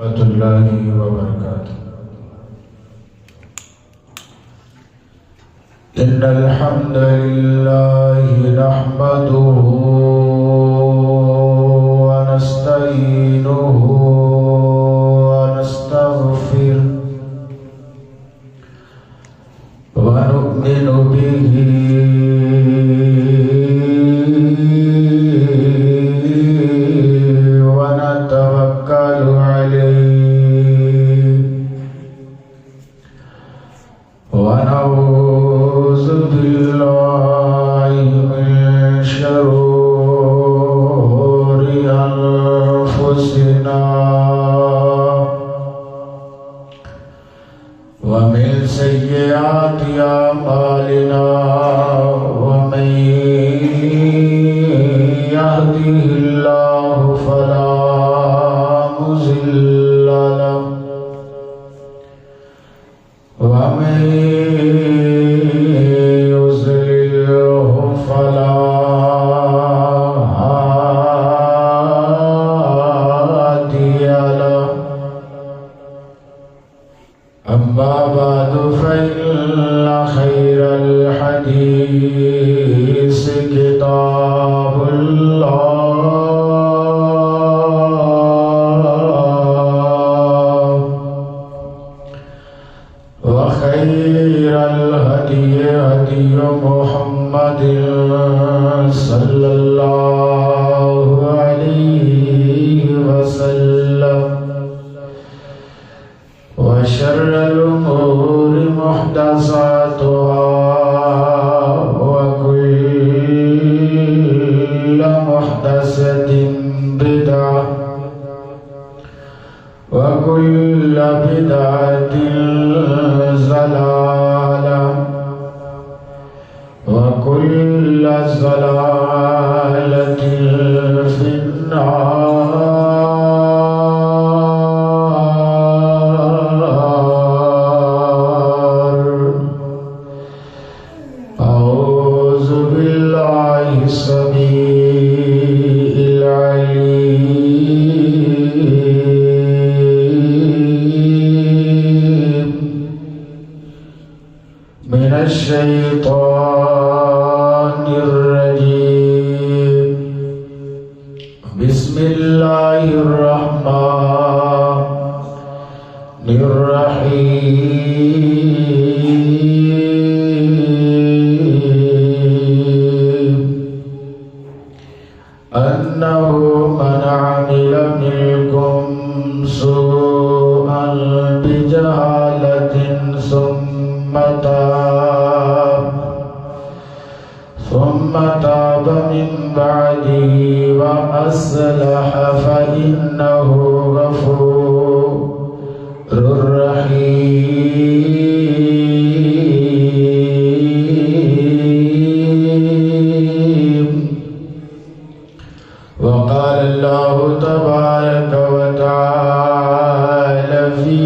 ورحمۃ اللہ وبرکاتہ۔ ان الحمد للہ نحمده ونستعینہ ونستغفرہ ونؤمن به ونتوکل علیہ ونعوذ باللہ من شرور انفسنا ومن سیئات اعمالنا ومن يهده الله فلا مضل له ومن يضلله فلا هادي له أما بعد فإن خير الحديث كتاب الله وخير الهدي هدي محمد صلى الله عليه وسلم وشر الأمور محدثاتها وكل محدثة بدعة وكل بدعة ضلالة وكل ضلالة في النار. أعوذ بالله السميع العليم من الشيطان الرجيم. بسم الله الرحمن الرحيم. أنه من عمل منكم سوءا بجهالة ثم تاب من بعده وأصلح فإنه غفور رحيم. وقال الله تبارك وتعالى في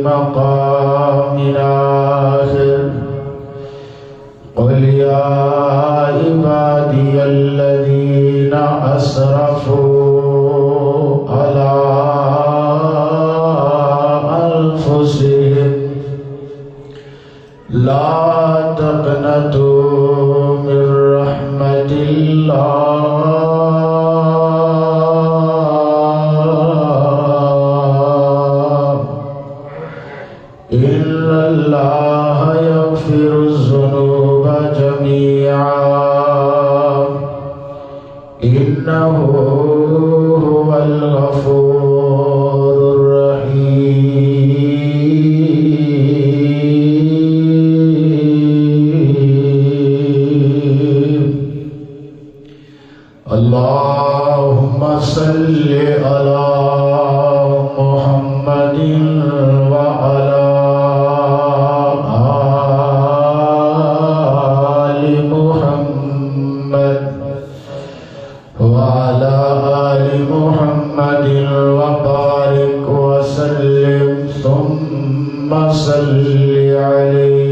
مقام آخر: قل يا عبادي الذين أسرفوا على أنفسهم لا تقنطوا من رحمة الله إن الله يغفر الذنوب جميعا إنه هو الغفور الرحيم. اللهم صل على محمد وعلى آل محمد وعلى آل محمد وبارك وسلم ثم صل عليه.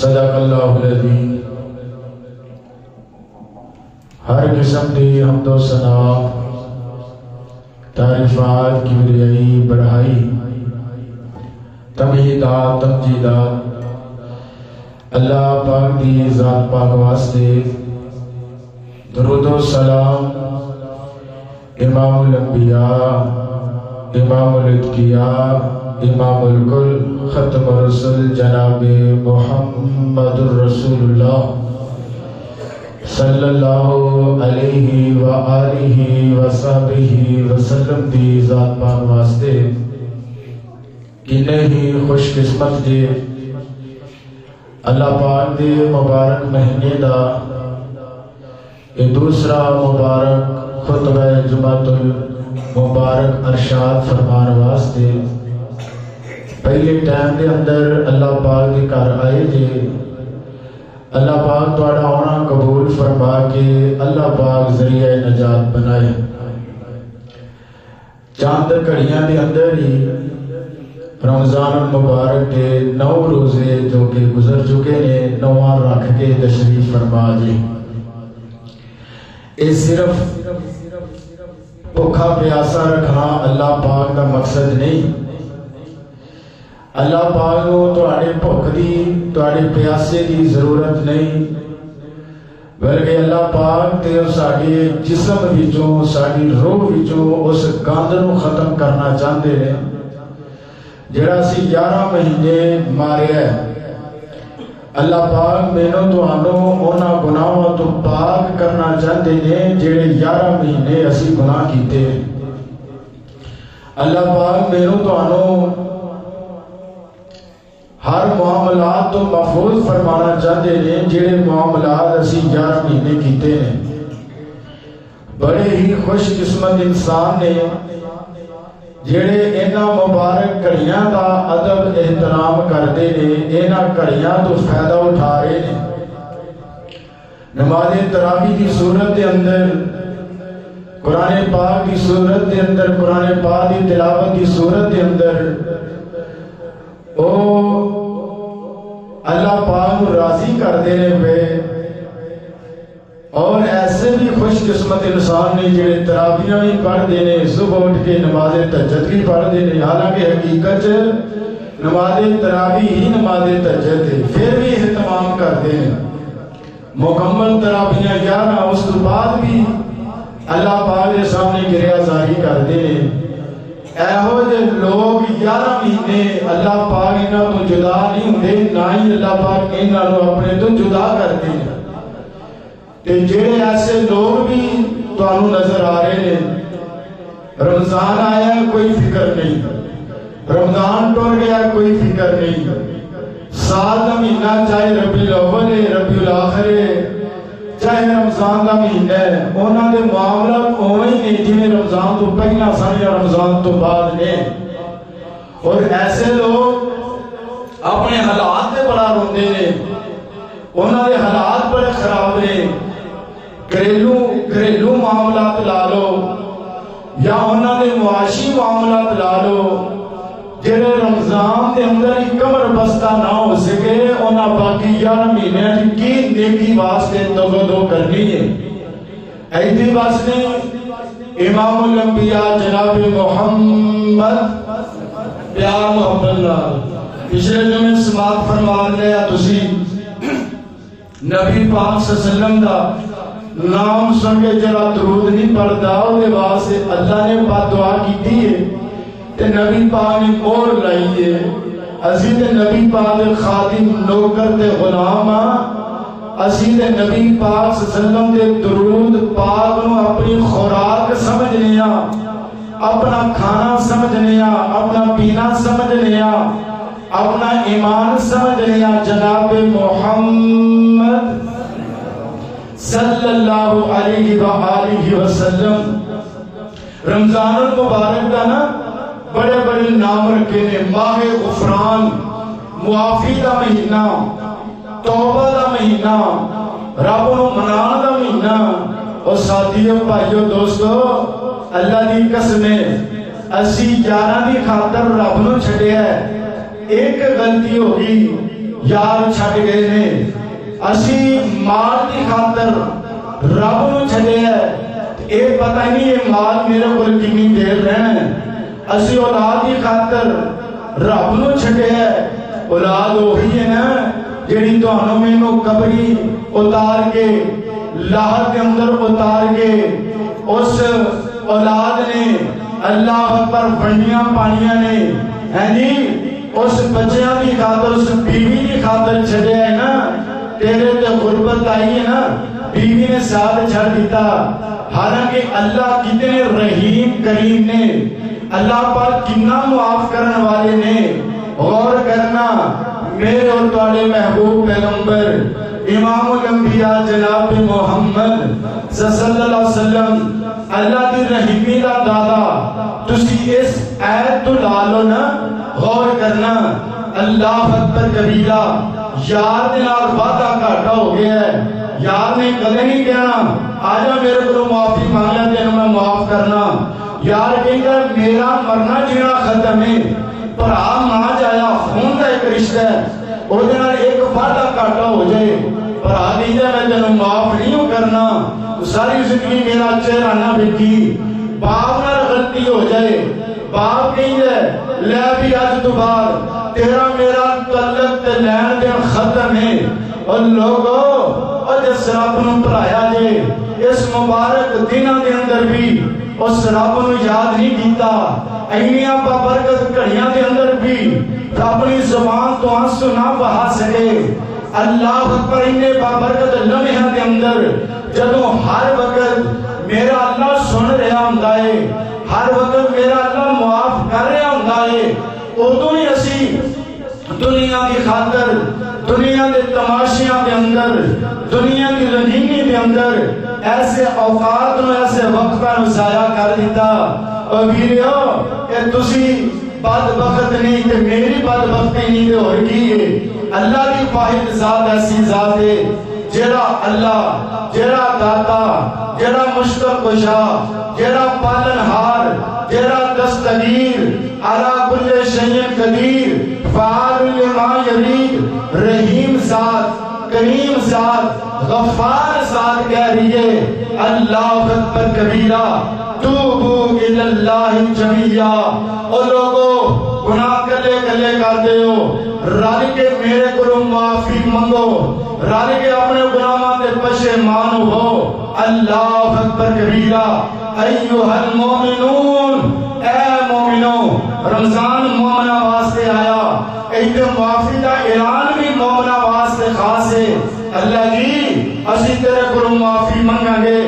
صدق اللہ العظیم. ہر قسم دی حمد و و ثنا تعریفات کبریائی بڑھائی تمہیدات تمجیدات اللہ پاک دی ذات پاک واسطے درود و سلام امام الانبیاء امام الاتقیاء امام الکل ختم الرسل جناب محمد الرسول اللہ صلی اللہ علیہ وآلہ وصحبہ وسلم دی ذات پاک واسطے کنے ہی خوش قسمت دے اللہ پاک دے مبارک مہینے دا یہ دوسرا مبارک خطبہ جمعۃ المبارک ارشاد فرمان واسطے پہلے ٹائم دے اندر اللہ پاک دے گھر آئے جے اللہ پاک تہاڈا آنا قبول فرما کے اللہ پاک ذریعہ نجات بنائے چاند گھڑیاں دے اندر ہی رمضان المبارک کے 9 روزے جو کہ گزر چکے ہیں 9واں رکھ کے تشریف فرما جی یہ صرف بھوکا پیاسا رکھنا اللہ پاک کا مقصد نہیں اللہ پاک کو تہاڈے بھوک دی تہاڈے پیاسے دی ضرورت نہیں بلکہ اللہ پاک تے ساڈے جسم وچوں ساڈی روح وچوں اس گند نو ختم کرنا چاہتے ہیں جڑا سی 11 مہینے ماریا ہے اللہ پاک مینوں تہانوں انہاں گناہاں تو پاک کرنا چاہتے ہیں جڑے 11 مہینے اسی گناہ کیتے ہیں اللہ پاک مینوں تہانوں ہر معاملات تو محفوظ فرمانا چاہتے ہیں جڑے معاملات اسی 11 مہینے کیتے ہیں بڑے ہی خوش قسمت انسان نے جڑے انہاں مبارک گھڑیاں دا ادب احترام کرتے ہیں انہاں گھڑیاں تو فائدہ اٹھا رہے ہیں نماز تراویح کی صورت دے اندر قرآن پاک کی صورت دے اندر قرآن پاک کی تلاوت کی صورت دے اندر او اللہ پاک راضی کر دینے پہ اور ایسے بھی خوش قسمت انسان نے جڑے تراویحاں بھی پڑھ دینے صبح اٹھ کے نماز تہجد بھی پڑھ دینے حالانکہ حقیقت نماز تراویح ہی نماز تہجد ہے پھر بھی اہتمام کرتے ہیں مکمل تراویحاں 11 اس کے بعد بھی اللہ پاک کے سامنے گریہ زاری کرتے ہیں ایہو جے لوگ 11 مہینے اللہ پاک انہاں تو جدا نہیں ہوندے نہ ہی اللہ پاک انہاں نو اپنے تو جدا کرتے ہیں تے جڑے ایسے لوگ بھی تانوں نظر آ رہے ہیں رمضان آیا ہے کوئی فکر نہیں رمضان ٹر گیا کوئی فکر نہیں سال کا مہینہ چاہے ربیع الاول ہے ربیع الاخر ہے چاہے رمضان کا مہینہ ہے انہاں دے معاملات اوویں ہی نہیں جویں رمضان تو پہلا سن یا رمضان تو بعد نے اور ایسے لوگ اپنے حالات تے بڑا روندے نے انہاں دے حالات بڑے خراب نے گھریلو معاملات لا لو یا انہاں دے معاشی معاملات لا لو جڑے رمضان دے اندر ہی کمر بستہ نہ ہو سکے انہاں باقی 11 مہینے کی نیکی واسطے توجہ کرنی ہے ایدی واسطے امام الانبیاء جناب محمد پیار محبت نال پچھلے جمعے سماعت فرما لیا تسی نبی پاک صلی اللہ علیہ وسلم دا نام سن کے جرا درود نہیں پڑھتا اور واسطے اللہ نے بات دعا کی دی ہے تے نبی پاک نے مور لائی ہے اسی تے نبی پاک دے خادم نوکر تے غلام اسی تے نبی پاک صلی اللہ علیہ وسلم دے درود پاک نو اپنی خوراک سمجھنے اپنا کھانا سمجھنے اپنا پینا سمجھنے اپنا ایمان سمجھنے جناب محمد صلی اللہ علیہ وآلہ وسلم رمضان المبارک کا نا بڑے بڑے نام رکھے نے ماہ غفران معافی دا مہینہ توبہ دا مہینہ رب نو منان دا مہینہ اور ساتھیوں بھائیوں دوستو اللہ دی قسم ہے اسی 11 دی خاطر رب نو چھڈیا ہے ایک غلطی ہوگی یار چھڈ گئے نے اسی مال دی خاطر رب نو چھڈیا ہے اے پتہ نہیں یہ مال میرے کو کنی دیر رہنا ہے اسی اولاد کی خاطر رب نو چھٹے ہے اولاد وہی ہے نا جڑی تانوں مینوں قبری اتار کے لاہر کے اندر اتار کے اس اولاد نے اللہ اکبر بنیاں پانیاں نے ہیں جی اس بچیاں کی خاطر اس بیوی کی خاطر چھڑے ہے نا تیرے تے غربت آئی ہے نا بیوی نے ساتھ چھڑ دیتا حالانکہ اللہ کتنے رحیم کریم نے اللہ پاک کتنا معاف کرنے والے نے غور کرنا میرے اور تواڈے محبوب پیغمبر امام الانبیاء جناب محمد صلی اللہ علیہ وسلم اللہ کی رحیمی دا دادا تسی اس آیت تو لالو نا غور کرنا اللہ اکبر کبیرہ یار دے نال وعدہ گھاٹا ہو گیا ہے یار نے کدے نہیں کہنا آجا میرے کو معافی مانگنا تینوں میں معاف کرنا یار کہیں گا میرا مرنا جینا ختم ہے پر آپ ماں جایا خون کا ایک رشتہ ہے وہ دینا ایک وعدہ گھاٹا ہو جائے پر آدھی جائے میں تینوں معاف نہیں ہوں کرنا ساری زندگی میرا چہرہ نہ بکھی باپ نہ غلطی ہو جائے باپ کہیں جائے لے بھی آج تو بعد تیرا میرا تعلق تے لین دین ختم ہے اور لوگوں اور جس رب نو پڑھایا جے اس مبارک دنوں دے اندر بھی اس رب نو یاد نہیں کیتا اینیاں بابرکت گھڑیاں دے اندر بھی اپنی زبان تو آنسو نہ بہا سکے اللہ اکبر انہیں بابرکت لمحہ دے اندر جدوں ہر وقت میرا اللہ سن رہا ہوندا ہے ہر وقت میرا اللہ معاف کر رہا ہوندا ہے ادوں ہی اسی دنیا کی خاطر دنیا کے تماشیاں کے اندر دنیا کی رنگینی کے اندر ایسے اوقات نو ایسے وقت کا ضائع کر دیتا اور ویریو کہ تسی بدبخت نہیں کہ میری بدبختی نہیں تو اور کی ہے اللہ کی واحد ذات ایسی ذات ہے جڑا اللہ جڑا داتا جڑا مشکل کشا جڑا پالنہار جڑا دستگیر علی کل شیء قدیر فعال لما یرید رحیم ذات کریم ذات غفار ذات کہہ رہی ہے اللہ اکبر کبیرہ توبو الی اللہ جمیعا اور لوگوں گناہ کلے کلے کر دے ہو رل کے میرے کو معافی منگو رل کے اپنے گناہاں تے پشیمان ہو اللہ اکبر کبیرہ ایھا المومنون اے مومنوں رمضان مومنہ واسطے آیا ایک معافی کا اعلان بھی مومنہ واسطے خاص ہے اللہ جی اسی تیرے کو معافی منگیں گے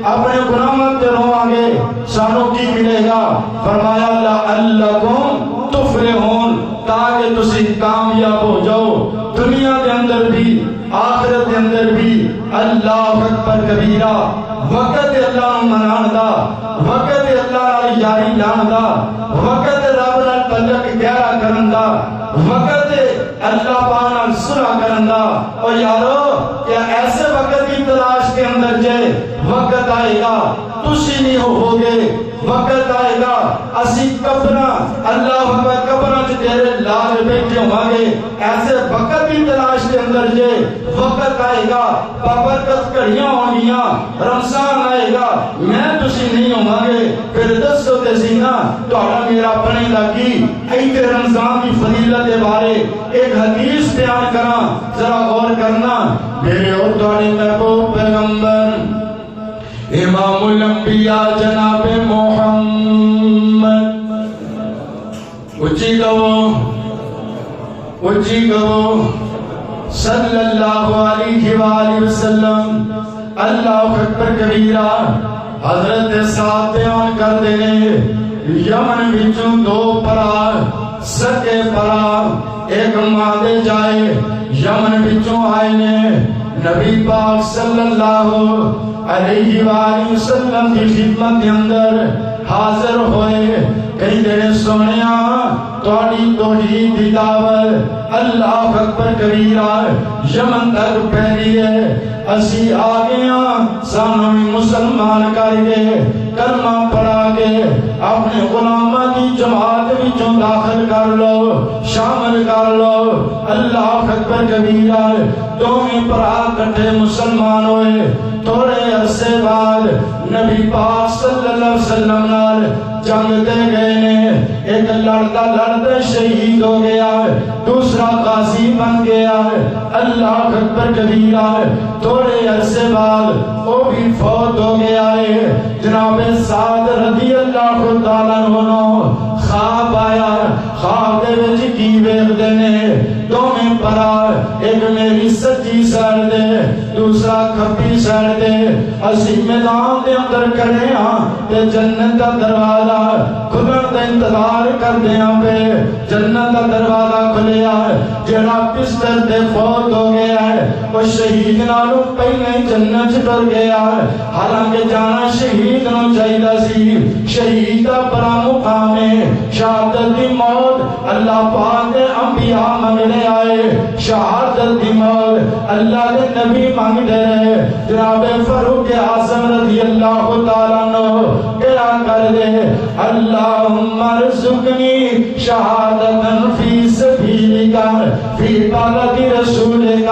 اپنے گناہوں تے روواں گے سانوں کی ملے گا فرمایا لعلکم تفلحون تاکہ تسی کامیاب ہو جاؤ دنیا کے اندر بھی آخرت کے اندر بھی اللہ اکبر کبیرہ وقت اللہ منان دا وقت اللہ یاری لان دا وقت رب نال تعلق گہرا کرن دا وقت اللہ پاک صلح کرن دا اور یارو کیا ایسے وقت کی تلاش کے اندر جائے وقت آئے گا تسی نہیں ہو گے وقت آئے گا اسی قبرہ اللہ اکبر قبرہ جو تیرے لال بیٹھے ہوں گے ایسے وقت کی تلاش کے اندر جائے وقت آئے گا بابرکت گھڑیاں ہوں گیاں رمضان آئے گا میں تسی نہیں ہوں گے پھر دسو تے سینا توڑا میرا بنے لگی ایتے رمضان کی فضیلت بارے ایک حدیث بیان کرنا ذرا غور کرنا میرے اور توڑے محبوب پیغمبر امام الانبیاء جناب محمد اچھی گو صلی اللہ علیہ وآلہ وسلم اللہ اکبر کبیرہ حضرت ساتھ بیان کر دے یمن بچوں دو پرا سکے پرا ایک مادے جائے یمن بچوں آئے نے نبی پاک صلی اللہ علیہ وآلہ وسلم کی خدمت کے اندر حاضر ہوئے کئی دیر سونیا توڑی توحید دی دعوت اللہ اکبر کبیرہ یمن تک پھیلی ہے اسی آگیاں سانوں مسلمان کر کے کلمہ پڑھا کے اپنے غلامہ کی جماعت وچوں داخل کر لو شامل کر لو اللہ اکبر کبیرہ دوویں پرا کٹھے مسلمان ہوئے تھوڑے عرصے بعد نبی پاک صلی اللہ علیہ وسلم نال جنگ دے گئے نے، ایک لڑتا شہید ہو گیا ہے، دوسرا غازی بن گیا ہے، اللہ اکبر کبیرہ ہے، تھوڑے عرصے بعد وہ بھی فوت ہو گیا ہے۔ جناب سعد رضی اللہ تعالیٰ عنہ خواب آیا، خواب دے وچ کی ویکھدے نے، دوویں پرا، ایک میری سچی سائڈ دے دوسرا کھبی سائڈ دے، اسی میدان دے اندر کھڑے ہاں تے جنت دا دروازہ کھلن دا انتظار کردے ہاں پہ جنت دا دروازہ کھلیا ہے۔ جڑا بستر تے فوت ہو گیا ہے وہ شہید نالوں پہلے جنت ٹر گیا ہے، حالانکہ جانا شہید نو چاہیدا سی، شہید دا بڑا مقام ہے، شہادت دی موت اللہ پاک دے انبیاء منگنے آئے، شہادت دی موت اللہ دے نبی مانگتے رہے۔ جناب فاروق اعظم رضی اللہ تعالیٰ عنہ کیا کر دے، اللہم ارزقنی شہادتاً فی سبیلک فی بلد رسولک۔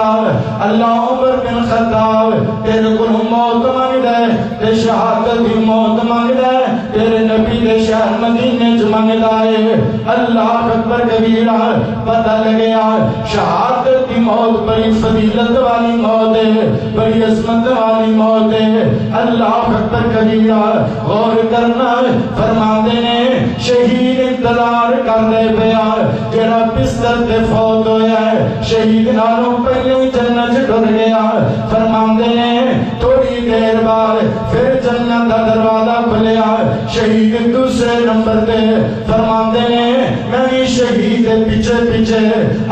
اللہ عمر بن خطاب تیرے کو موت مانگ دے، تے شہادت دی موت مانگ دے، تیرے نبی دے شہر مدینے چ مانگ دے۔ اللہ اکبر کبیرہ، پتہ لگیا شہادت دی موت بڑی فضیلت والی موت ہے، بڑی عظمت والی موت ہے۔ اللہ اکبر کبیرہ، غور کرنا فرماتے نے شہید انتظار کر دے پیا، جڑا بستر تے فوت ہویا ہے شہید نالوں پہلے جنت ٹر گیا۔ فرماتے نے تھوڑی دیر بعد پھر جنت دا دروازہ کھلیا، شہید دوسرے نمبر تے۔ فرماتے نے میں بھی شہید پیچھے پیچھے،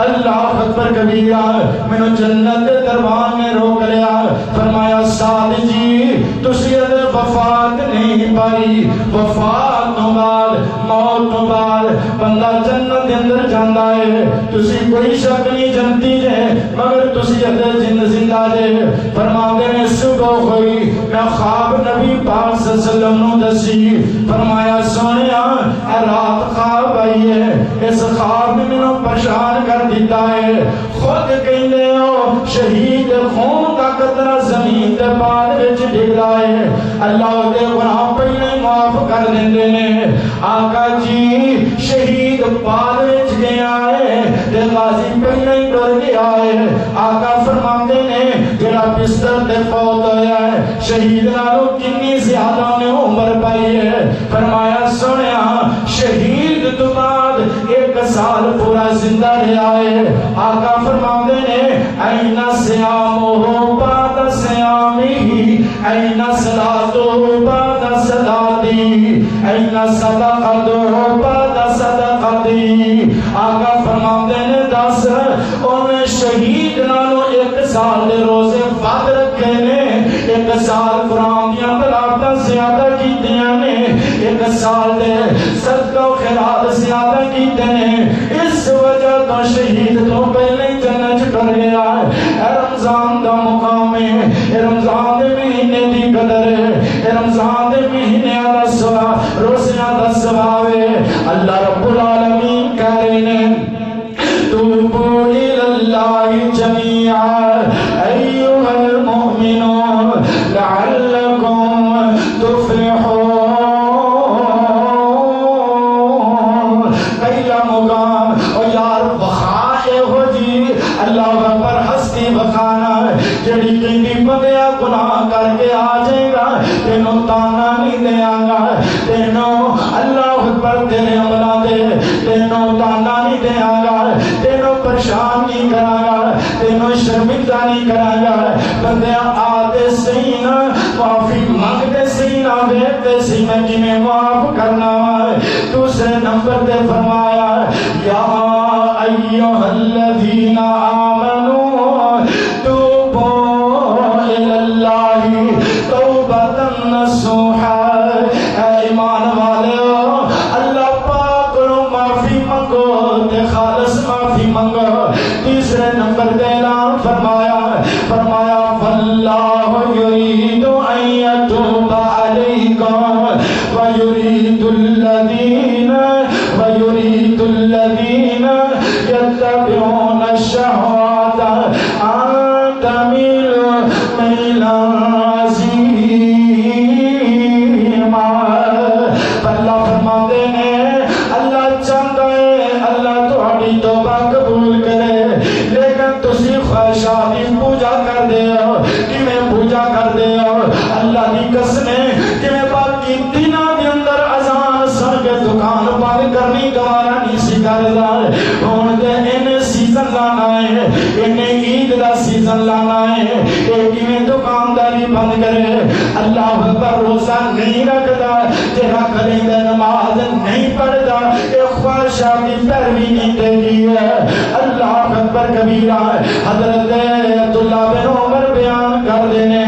اللہ اکبر کبیرہ، میں نے جنت دے دربار میں روک لیا۔ فرمایا سعد جی تسی ادھر وفات نہیں پائی، وفات تو بعد موت تو بعد بندہ جنت دے اندر جاندا ہے، تسی کوئی شک نہیں جنتی جے مگر تسی ادھر زندہ جے۔ فرماتے نے صبح ہوئی میں خواب نبی پاک صلی اللہ علیہ وسلم نو دسی، فرمایا سونیا اے رات خواب آئی ہے، اس خواب میں نے پریشان کر دیتا ہے، خود کہندے ہو شہید خون کا قطرہ زمین دے پار وچ ڈگ رہا ہے، اللہ دے گناہ پہلے معاف کر دیندے نے۔ آقا جی شہید پار وچ گیا ہے تے غازی پہلے ہی ڈر گیا ہے۔ آقا فرماندے نے جڑا بستر تے فوت ہویا ہے شہید نالوں کنی زیادہ نے عمر پائی ہے۔ فرمایا سنیا شہید تو بعد 1 سال پورا زندہ رہا ہے۔ آقا فرماندے نے این سیامو بعد سیامی، این صلاتو بعد صلاتی، این صدقتو بعد صدقتی۔ آقا فرماندے نے 10 انہیں شہید نالوں 1 سال دے روزے فاد رکھے نے، 1 سال قرآن دیا تلاوتاں زیادہ کیتیاں نے، 1 سال دے صدقہ و خیرات زیادہ کیتے نے۔ اس وجہ تو شہید تو پہلے جنت ٹر گیا ہے۔ اے رمضان دا مقام ہے، اے رمضان دے مہینے دی قدر ہے، اے رمضان دے مہینے دا ثواب، روزیاں دا ثواب ہے۔ اللہ رب العالمین کہہ رہے ہیں توبوا إلى الله جميعا أيها المؤمنون لعلكم تفلحون۔ پہلا مقام اور یار بخائے ہو جی اللہ اکبر ہستی بخانا جڑی کہیں بندیا گناہ کر کے آ جائے گا تینوں تانا نہیں دیا گا، تینوں اللہ اکبر تیرے عملہ دے تینوں تانا نہیں دیا گا، تینوں پریشان نہیں کرا گا، تینوں شرمندہ نہیں کرا گا۔ بندے آتے صحیح نہ معافی مانگتے صحیح نہ بیٹھتے صحیح میں جنہیں معاف کرنا ہے۔ دوسرے نمبر دے فرمایا یا ایہا الذین آمنوا توبوا الی اللہ توبۃ نصوحا۔ اے ایمان والے اللہ پاک کو معافی منگو تے خالص معافی منگو۔ تیسرے نمبر دے اعلان فرمایا واللہ یرید ان یتوب علیکم ویرید الذین یتبعون الشہوات ان تميلوا ميلا عظیما۔ بند کرے اللہ پر روزہ نہیں رکھتا جہاں کلیندہ نماز نہیں پڑھتا ایک خواہشہ کی پیروی نہیں دیتی ہے اللہ اکبر کبیرہ حضرت عبداللہ بن عمر بیان کر دینے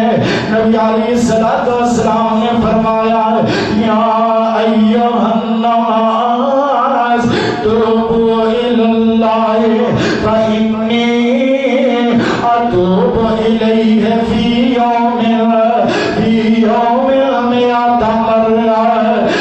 نبی علیہ السلام نے فرمایا یا ایہا الناس توبوا الاللہ فإنی اتوب الیہ فی یوم میات مرہ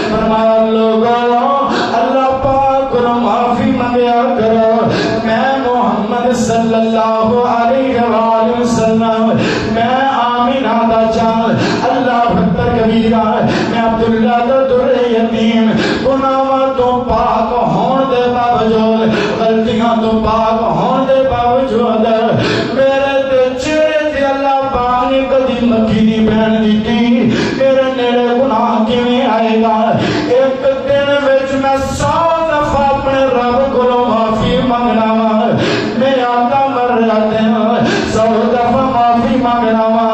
فرمایا لوگوں اللہ پاک کو معافی منگیا کرو میں محمد صلی اللہ علیہ وآلہ وسلم میں آمینہ دا چاند اللہ اکبر کبیرہ میں عبداللہ دا در یتیم گناہاں تو پاک ہون دے باوجود غلطیاں تو پاک ہون دے باوجود میرے تے چہرے تے اللہ پاک نے کدی مکھی نہیں بہن دیتی میرے نیڑے گناہ کیویں آئے گا ایک دن وچ میں 100 دفعہ اپنے رب کو معافی منگنا وا میں آتا مر جاتے ہیں 100 دفعہ معافی منگنا وا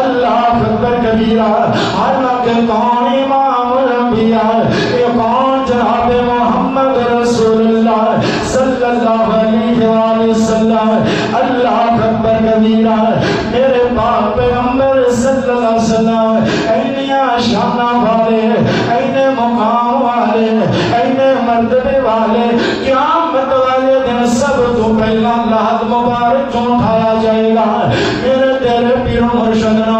اللہ اکبر کبیرہ حالانکہ کون امام الانبیاء یہ کون جناب محمد رسول اللہ صلی اللہ علیہ وآلہ وسلم اللہ اکبر کبیرہ میرے باپ پیغمبر صلی اللہ علیہ وسلم اینیاں شانہ والے اینے مقام والے اینے مرتبے والے قیامت والے دن سب تو پہلا لحظ مبارک چون اٹھایا جائے گا میرے تیرے پیر و مرشدنا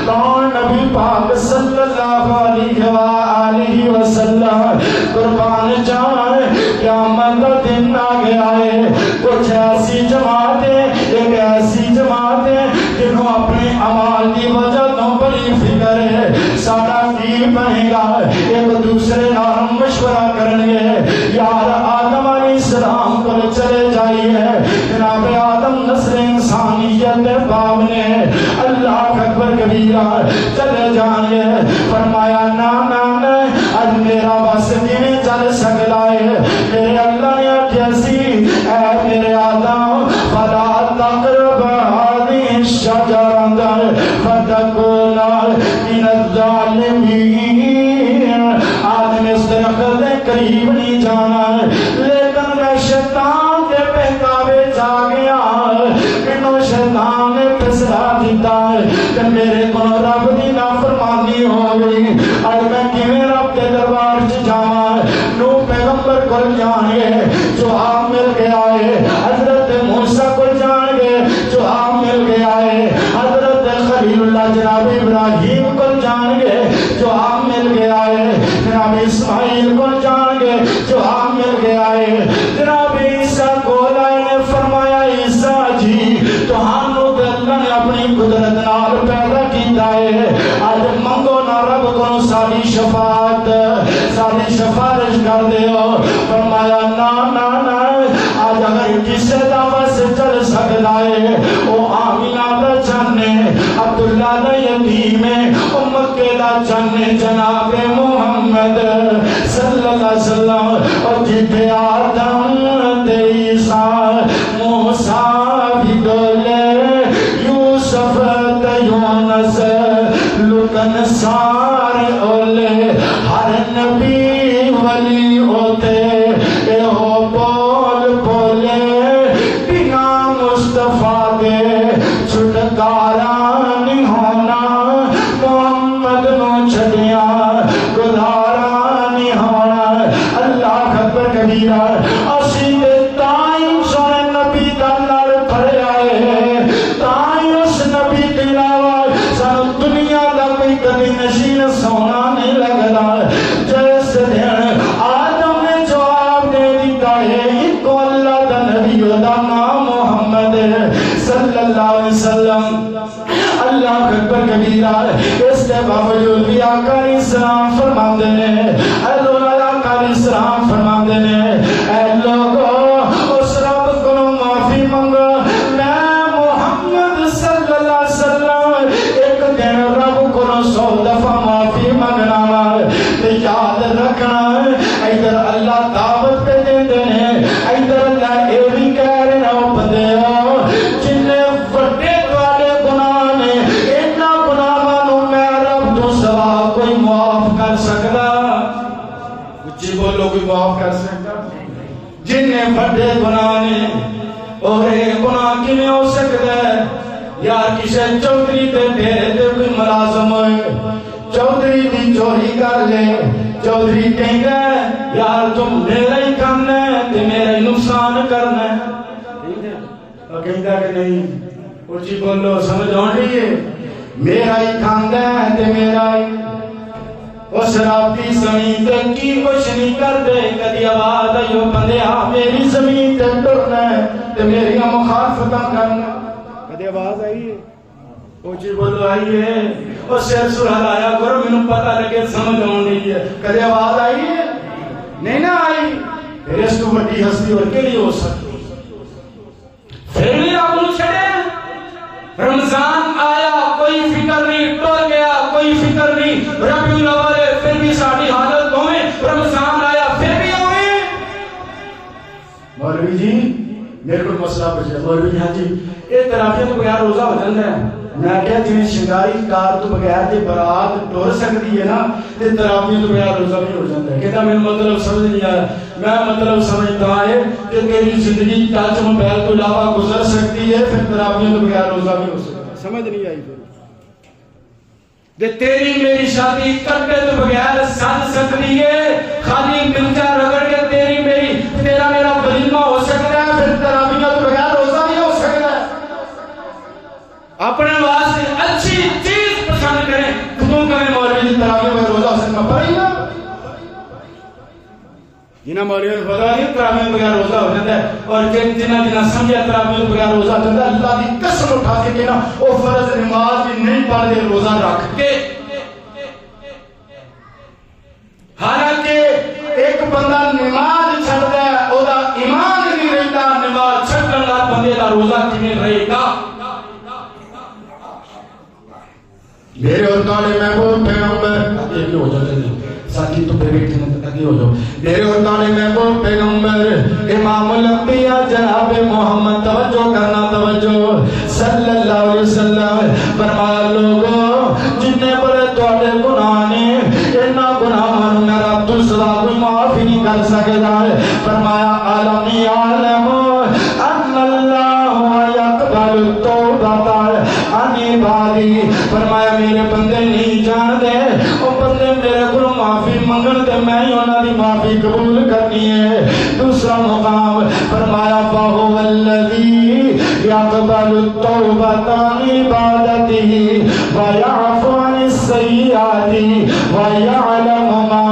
کون نبی پاک صلی اللہ علیہ وآلہ وسلم قربان جان قیامت کا دن آ گیا ہے کچھ ایسی جماعتیں ایک ایسی جماعتیں جنہوں اپنے عمال کی وجہ تو بڑی فکر ہے سارا کی بنے گا ایک دوسرے نام مشورہ کرنگے یار آدم علیہ السلام کو چلے جائیے جناب آدم نسل انسانیت باب نے اللہ اکبر کبیرہ چلے جائیے فرمایا نا آج میرا بس کیویں چل سکتا ہے میرے اللہ نے کیسی اے میرے آدم فلا تقرب هذه الشجرة فتكونا من الظالمين آدم اس درخت کے قریب نہیں جانا لیکن میں شیطان کے بہکاوے جا گیا مینوں شیطان نے پھسلا دیتا کہ میرے کو رب دی نافرمانی ہو گئی اور میں کیویں رب کے دربار وچ جاواں نو پیغمبر کو جان گے جو آپ مل کے آئے حضرت موسیٰ کو جان گے جو آپ مل کے آئے حضرت خلیل اللہ جناب ابراہیم کو جان گے جو آپ مل کے آئے جناب اسماعیل کو جان گے جو آپ مل کے آئے جناب عیسیٰ کو اللہ نے فرمایا عیسیٰ جی تو ہانو تے اللہ نے اپنی قدرت نال پیدا کیتا ہے آج منگو نا رب کو ساری شفاعت ساری سفارش کر دیو فرمایا نا آج اگر کسے دعوت سے چل سکتا ہے وہ آمینہ دا چانے عبداللہ دا یتیم مکہ دا چانے جناب محمد صلی اللہ علیہ وسلم اور جتے آدم تے عیسیٰ موسیٰ بھی دولے یوسف تے یونس لکن سارے اولے ہر نبی ولی ہوتے اے ہو بول بولے بنا مصطفیٰ دے چھٹکارا نہیں ہونا محمد نو چھڑیا گزارا نہیں ہونا اللہ اکبر کبیرہ اسی دے تائیں سونے نبی دا لڑ پڑے آئے تائیں اس نبی دلاوہ سن دنیا دا کوئی کبھی نشین سونا نہیں لگتا جیسے دین آدم نے جواب دے دیتا ہے ایک اللہ دا نبی دا نام محمد صلی اللہ علیہ وسلم اللہ اکبر کبیرہ اس کے باوجود بھی آقا علیہ السلام فرما دینے اے لولا آقا علیہ السلام فرما دینے اے لوگو اس رب کو معافی منگا میں محمد صلی اللہ علیہ وسلم ایک دن رب کو 100 دفعہ معافی منگنا تے یاد رکھنا ادھر اللہ دعوت پہ دے دینے ادھر اللہ اے بھی کہہ رہے ہو بندے ہو جنہیں وڈے والے گناہ نے اتنا گناہ اچھی بولو کوئی معاف کر سکتا جن نے بڑے گناہ نے اور گناہ کی میں ہو سکتا ہے یار کسے چودھری تے ڈیرے تے کوئی ملازم ہوئے چودھری دی چوری کر لے چودھری کہیں گے یار تم میرا ہی کرنا ہے تے میرا ہی نقصان کرنا ہے اور کہیں گا کہ نہیں اچھی بولو سمجھ آن رہی ہے میرا ہی کھاندہ ہے تے میرا ہی اس رابطی زمین تے کی کچھ نہیں کر دے کدی آواز آئیو بندے میری زمین تے ٹرنا ہے تے میری مخالفتہ کرنا کدی آواز آئی ہے اچھی بولو آئی ہے اور سیر سرحل آیا کرو میں نے پتہ لگے سمجھ آن رہی ہے کدی آواز آئی ہے نہیں نہ آئی پھر اس کو بڑی ہستی اور کے لیے ہو سکتی پھر بھی آپ نے چھڑے رمضان آیا کوئی فکر نہیں ٹول گیا کوئی فکر نہیں ربیع الاول ہے پھر بھی ساڑھی حالت ہوئے رمضان آیا پھر بھی ہوئے مولوی جی میرے کو مسئلہ پوچھے مولوی جی ہاں جی یہ تراویح تو بغیر روزہ ہو جاتا ہے میں کہا جنہیں شنگاری کار تو بغیر تے برات ٹور سکتی ہے نا تے تراویح تو بغیر روزہ بھی ہو جاتا ہے کہتا میں مطلب سمجھ نہیں آیا میں مطلب سمجھتا ہے کہ تیری زندگی ٹچ موبائل تو علاوہ گزر سکتی ہے پھر تراویح تو بغیر روزہ بھی ہو سکتا ہے سمجھ نہیں آئی پھر دے تیری میری شادی کٹے تو بغیر سن سکتی ہے خالی مرچا رگڑ کے تیری میری تیرا میرا ولیمہ ہو سکتا ہے پھر تراویح تو بغیر روزہ بھی ہو سکتا ہے اپنے واسطے اچھی چیز پسند کریں کیوں کریں مولوی جی تراویح میں روزہ ہو سکتا پڑھی نا جنہاں مولوی نے بتا نہیں تراویح بغیر روزہ ہو جاتا ہے اور جنہاں سمجھا تراویح بغیر روزہ ہو جاتا ہے اللہ کی قسم اٹھا کے کہنا وہ فرض نماز بھی نہیں پڑھ دے روزہ رکھ کے حالانکہ ایک بندہ نماز چھڑتا ہے او دا ایمان نہیں رہتا نماز چھڑنے والا بندے دا روزہ کیویں رہے گا میرے اور کالے محبوب پیغمبر یہ بھی ہو جاتے ہیں ساتھی تو پہ بیٹھے ہیں تاکہ ہو جاؤ میرے اور کالے محبوب پیغمبر امام الانبیاء جناب محمد توجہ کرنا توجہ صلی اللہ علیہ وسلم فرمایا لوگوں جتنے بڑے توڑے گناہ نے انہا گناہوں میرا دوسرا کوئی معافی نہیں کر سکتا ہے فرمایا عالمی عالم ان اللہ یقبل التوبہ عن عبادی فرمایا میرے بندے نہیں جان دے او بندے میرے کو معافی منگن تے میں ہی انہاں دی معافی قبول کرنی ہے دوسرا مقام فرمایا فَهُوَ الَّذِي يَقْبَلُ التَّوْبَةَ عَنْ عِبَادَتِهِ وَيَعْفُو عَنِ السَّيِّئَاتِ وَيَعْلَمُ مَا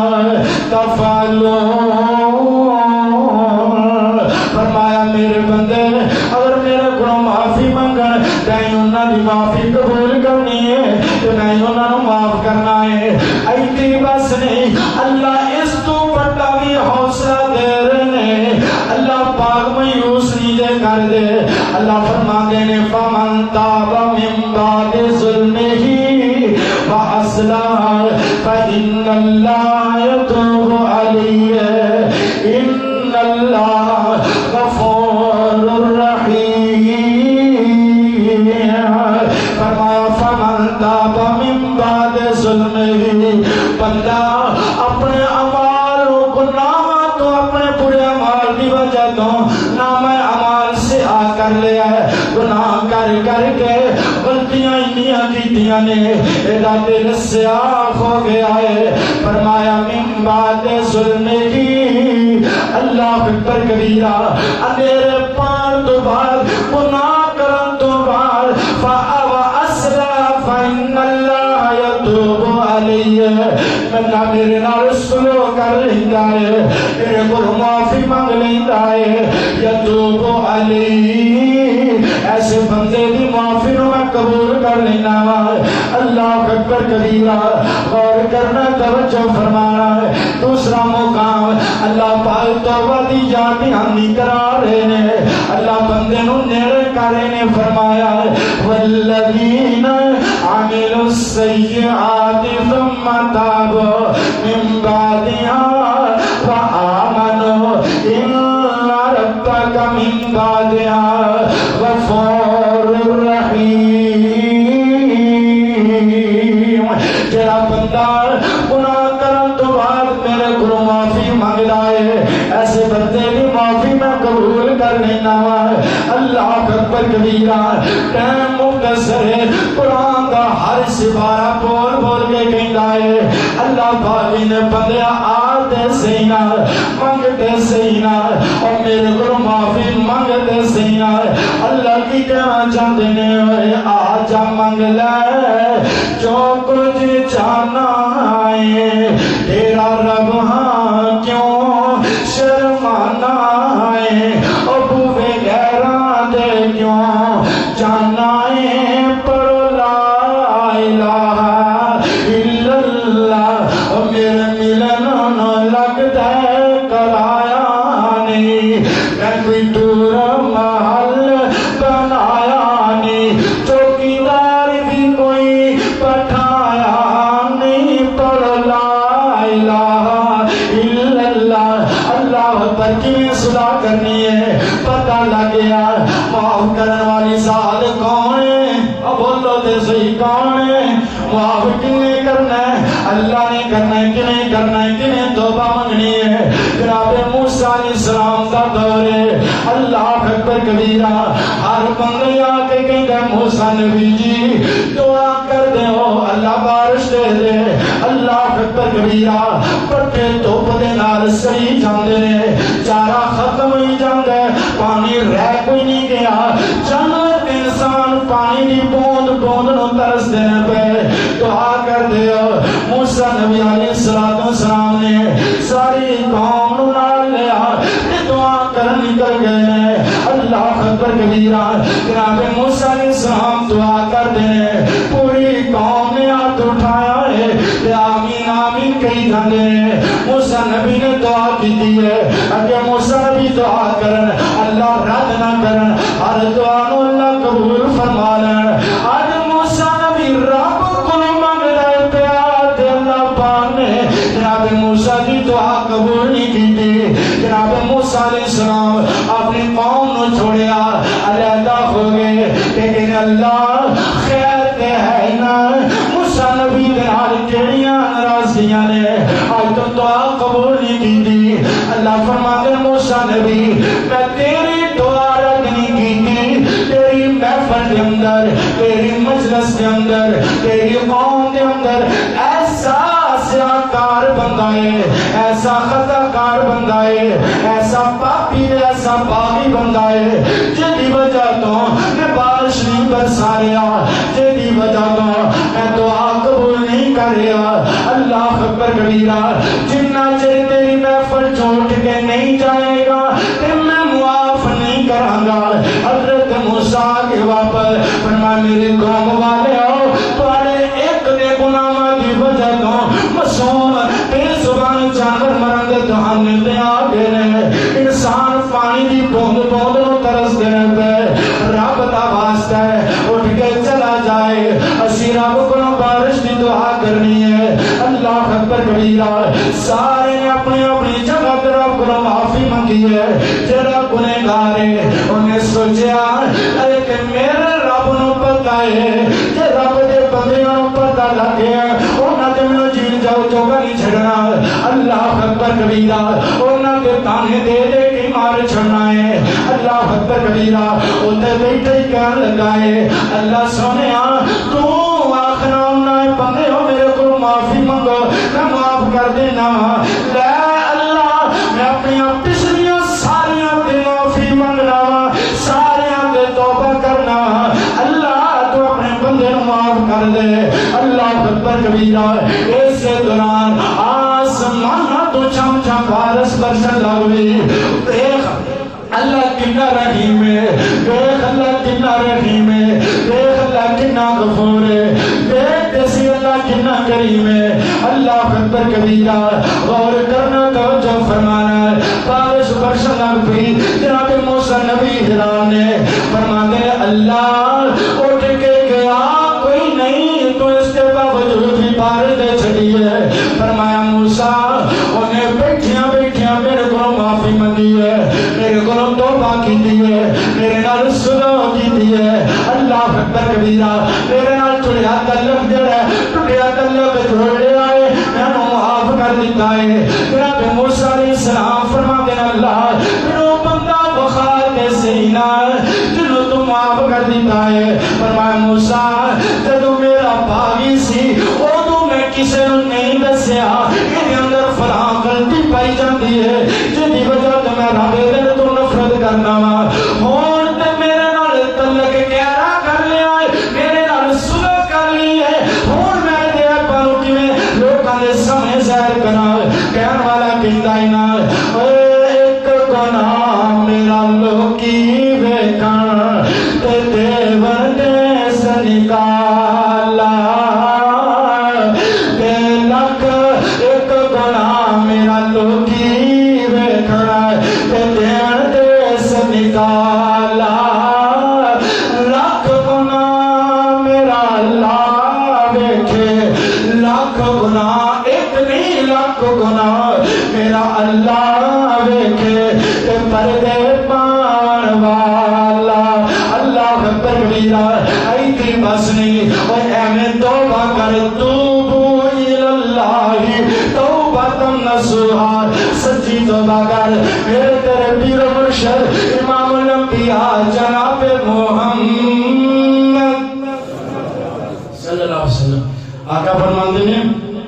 تَفْعَلُونَ فرمایا میرے بندے اگر میرے کو معافی منگن نہیں انہاں دی معافی قبول کرنی ہے تو نہیں انہاں نو معاف کرنا ہے ایتی بس نہیں اللہ اس تو بڑا بھی حوصلہ دے رہے اللہ پاک مایوس نہیں دے کر دے اللہ فرما دینے فمن تاب من بعد ظلمه وَأَصْلَحَ فَإِنَّ اللَّهَ يَتُوبُ عَلَيْهِ إِنَّ اللَّهَ غَفُورٌ رَحِيمٌ فرمایا فمن تاب من بعد ظلمه بندہ اپنے اعمال و گناہ تو اپنے برے اعمال کی وجہ تو نام اعمال سے آ کر لیا ہے گناہ کر کر کے غلطیاں انیاں کیتیاں نے ایدہ دل سے آخ ہو گیا ہے فرمایا من بعد ظلمه اللہ اکبر کبیرہ اندھیرے پان تو بعد گناہ کرن تو بعد فَأَوَ أَسْرَا فَإِنَّ اللَّهَ يَتُوبُ عَلَيْهِ اللہ میرے نال سلو کر لیتا ہے میرے کو معافی مانگ لیتا ہے یتوب علیہ ایسے بندے دی معافی نو میں قبول کر لینا اللہ اکبر کبیرہ غور کرنا توجہ فرمانا ہے دوسرا مقام اللہ پاک توبہ دی جاتی ہم نہیں کرا رہے ہیں اللہ بندے نو نیڑے کرے نے فرمایا والذین عملوا السیئات ثم تابوا من بعدها فآمنوا ان ربك من بعدها غفور رحیم جڑا بندہ گناہ کرن تو بعد میرے کو معافی کہنا اللہ اکبر کبیرہ ٹائم مختصر ہے قرآن دا ہر سپارہ بول بول کے کہنا ہے اللہ باقی نے بندیا آتے سینا منگتے سینا اور میرے کو معافی منگتے سینا اللہ کی کہنا چاہتے نے آجا منگ لے جو کچھ جانا ہے تیرا رب ہاں کیوں شرمانا ہے ابو غیران دے کیوں جانا ہے پڑھو لا الہ الا اللہ اور میرے ملن نہ لگتا ہے کرایا نہیں میں کوئی دور محل بنایا نہیں چوکیدار بھی کوئی بٹھایا نہیں پڑھو لا الہ الا اللہ اللہ پر کیوں صدا کرنی ہے پتہ لگ گیا معاف کرنے والی ذات کون ہے اب بولو تے صحیح کون ہے معاف کنے کرنا ہے اللہ نے کرنا ہے کنے کرنا ہے کنے توبہ منگنی ہے جناب موسیٰ علیہ السلام کا دور ہے اللہ اکبر کبیرہ ہر بندے آ کے کہتا ہے موسیٰ نبی جی دعا کر دے ہو اللہ بارش دے دے اللہ اکبر کبیرہ پٹھے توپ دے نال سہی جاندے نے چارہ ختم ہی جاندے پانی رہ کوئی نہیں گیا جانور انسان پانی دی بوند بوند نو ترس دینے پہ دعا کر دے موسیٰ نبی علیہ السلام نے ساری قوم نو نال لیا دعا کرن نکل گئے اللہ اکبر کبیرہ جناب موسیٰ علیہ السلام دعا کر دے پوری قوم نے ہاتھ اٹھایا ہے آمین آمین کہی جاندے موسیٰ نبی نے دعا کی دی ہے اگر موسیٰ نبی دعا کرن اللہ رد نہ کرن ہر دعا نو اللہ قبول فرما لین آج موسیٰ نبی رب کو مانگ رہے پیار دے اللہ پاک نے جناب موسیٰ کی دعا قبول نہیں کی تھی جناب موسیٰ علیہ السلام اپنی قوم نو چھوڑیا علیحدہ ہو گئے لیکن اللہ خیر کے ہے نا موسیٰ نبی دنال کیڑیاں ناراضگیاں نے آج تم دعا قبول نہیں کی تھی اللہ فرماتے موسیٰ نبی میں تیری دعا رد نہیں کی تھی تیری محفل کے اندر تیری مجلس کے اندر تیری قوم کے اندر ایسا سیاکار بندہ ہے ایسا خطاکار بندہ ہے ایسا پاپی ایسا باغی بندہ ہے جدی وجہ تو میں بارش نہیں برسا رہا جدی وجہ تو میں دعا قبول نہیں کر رہا اللہ اکبر کبیرہ جنہ چر تیری محفل چھوڑ کے نہیں جائے گا کہ میں معاف نہیں کروں گا حضرت موسیٰ کے واپس فرمایا میرے قوم والے ہو تمہارے ایک دے گناہ کی وجہ تو معصوم بے زبان جانور مرند دہانے دے آگے نے انسان پانی دی بوند بوند نو ترس دینے پہ رب دا واسطہ ہے اٹھ کے چلا جائے اسی رب کو بارش دی دعا کرنی ہے اللہ اکبر کبیرہ سارے نے اپنی اپنی جگہ پر رب کو معافی مانگی ہے جڑا گنہگار ہے انہیں سوچیا کہ میرے رب نو پتہ ہے کہ رب دے بندیاں نو پتہ لگ گیا انہاں تے منوں جیل جاؤ چوکا نہیں چھڑنا اللہ اکبر کبیرہ انہاں کے تانے دے دے کے مار چھڑنا ہے اللہ اکبر کبیرہ اوتے بیٹھے ہی کہن لگا ہے اللہ سونیا تو آخنا انہاں بندے ہو میرے کو معافی مانگو میں معاف کر دینا لے اللہ میں اپنی پچھلیاں ساریاں تے معافی مانگنا ساریاں تے توبہ کرنا اللہ تو اپنے بندے نو معاف کر دے اللہ اکبر کبیرہ اس دوران آسمان تو چھم چھم بارش برسن لگوی دیکھ اللہ کنا رحیم ہے دیکھ اللہ کنا رحیم ہے دیکھ اللہ کنا غفور ہے دیکھ کسی اللہ کنا کریم ہے اللہ اکبر کبیرہ غور کرنا توجہ فرمانا بارش برسن لگ پئی جناب موسیٰ نبی حرام نے فرماتے اللہ اٹھ کے گیا کوئی نہیں تو اس کے باوجود بھی بارش دے چھڑی ہے فرمایا موسیٰ انہیں بیٹھیاں بیٹھیاں میرے کو معافی مانگی ہے میرے کو توبہ کی دی ہے میرے نال صلح کی دی ہے اللہ اکبر کبیرہ میرے نال ٹوٹیا تعلق جڑا ہے ٹوٹیا تعلق جوڑ لیا ہے میں نے معاف کر دیتا ہے جناب موسیٰ علیہ السلام فرماتے ہیں اللہ میرے بندہ بخار تے سینا جنوں تو معاف کر دیتا ہے فرمایا موسیٰ جدو میرا باغی سی ادو میں کسے نو نہیں دسیا کہ اندر فلاں غلطی پائی جاندی ہے جدی وجہ تے میں رب تو نفرت کرنا وا ہون تے میرے نال تعلق گہرا کر لیا ہے میرے نال صلح کر لی ہے ہون میں تے پانو کیویں لوکاں دے سامنے ظاہر کراں کہن والا کہندا ہی نہ ایک گناہ میرا لوکی ویکھن تے دیوان دے سنکالا تے لکھ ایک گناہ میرا لوکی ویکھن تے دیوان دے سنکالا لکھ گناہ میرا اللہ ویکھے لکھ گناہ ایک نہیں لکھ گناہ میرا اللہ ویکھے تے پردے پان والا اللہ کبیرہ ایتھی بس نہیں اور اہمیں توبہ کر توبو الاللہ توبہ نصوحا سچی توبہ کر میرے تیرے پیر مرشد امام الانبیاء جناب محمد صلی اللہ علیہ وسلم آقا فرماندے نے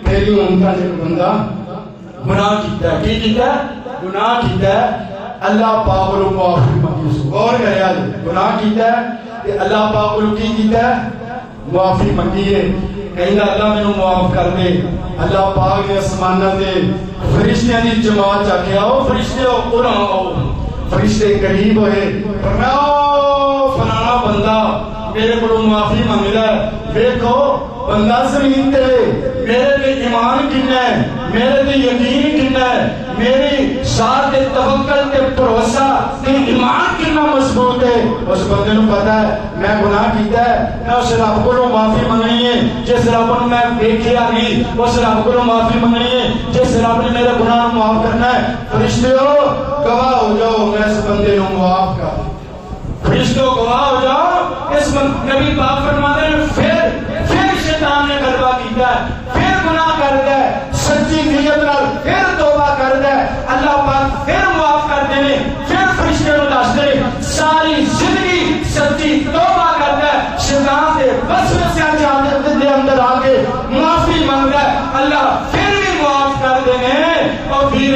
پہلی امتا جب بندہ گناہ کیتا ہے کی کیتا ہے گناہ کیتا ہے اللہ پاک رو معافی منگی سو غور کرے آج گناہ کیتا ہے کہ اللہ پاک رو کی کیتا ہے معافی منگی ہے کہیں اللہ میں نو معاف کر دے اللہ پاک نے اسمانہ دے فرشتیاں دی جماعت چاکے آؤ فرشتے قرآن آؤ فرشتے قریب ہوئے فرماؤ فلانا بندہ میرے کو معافی منگ ہے دیکھو بندہ زمین تے میرے تے ایمان کنا ہے میرے تے یقین کنا ہے میری ساتھ توکل تے بھروسہ تے ایمان کنا مضبوط ہے اس بندے نو پتا ہے میں گناہ کیتا ہے میں اس رب کو معافی منگنی ہے جس رب نو میں دیکھیا نہیں اس رب کو معافی منگنی ہے جس رب نے میرے گناہ نو معاف کرنا ہے فرشتو گواہ ہو جاؤ میں اس بندے نو معاف کر فرشتو گواہ ہو جاؤ اس نبی پاک فرماتے ہیں پھر شیطان نے غلبہ کیتا ہے پھر گناہ کرتا ہے سچی نیت نال پھر توبہ کرتا ہے اللہ پاک پھر معاف کر دینے پھر فرشتے نو دس دے ساری زندگی سچی توبہ کرتا ہے شیطان دے وسوسے دے اندر آ کے معافی مانگتا ہے اللہ پھر بھی معاف کر دینے اور پھر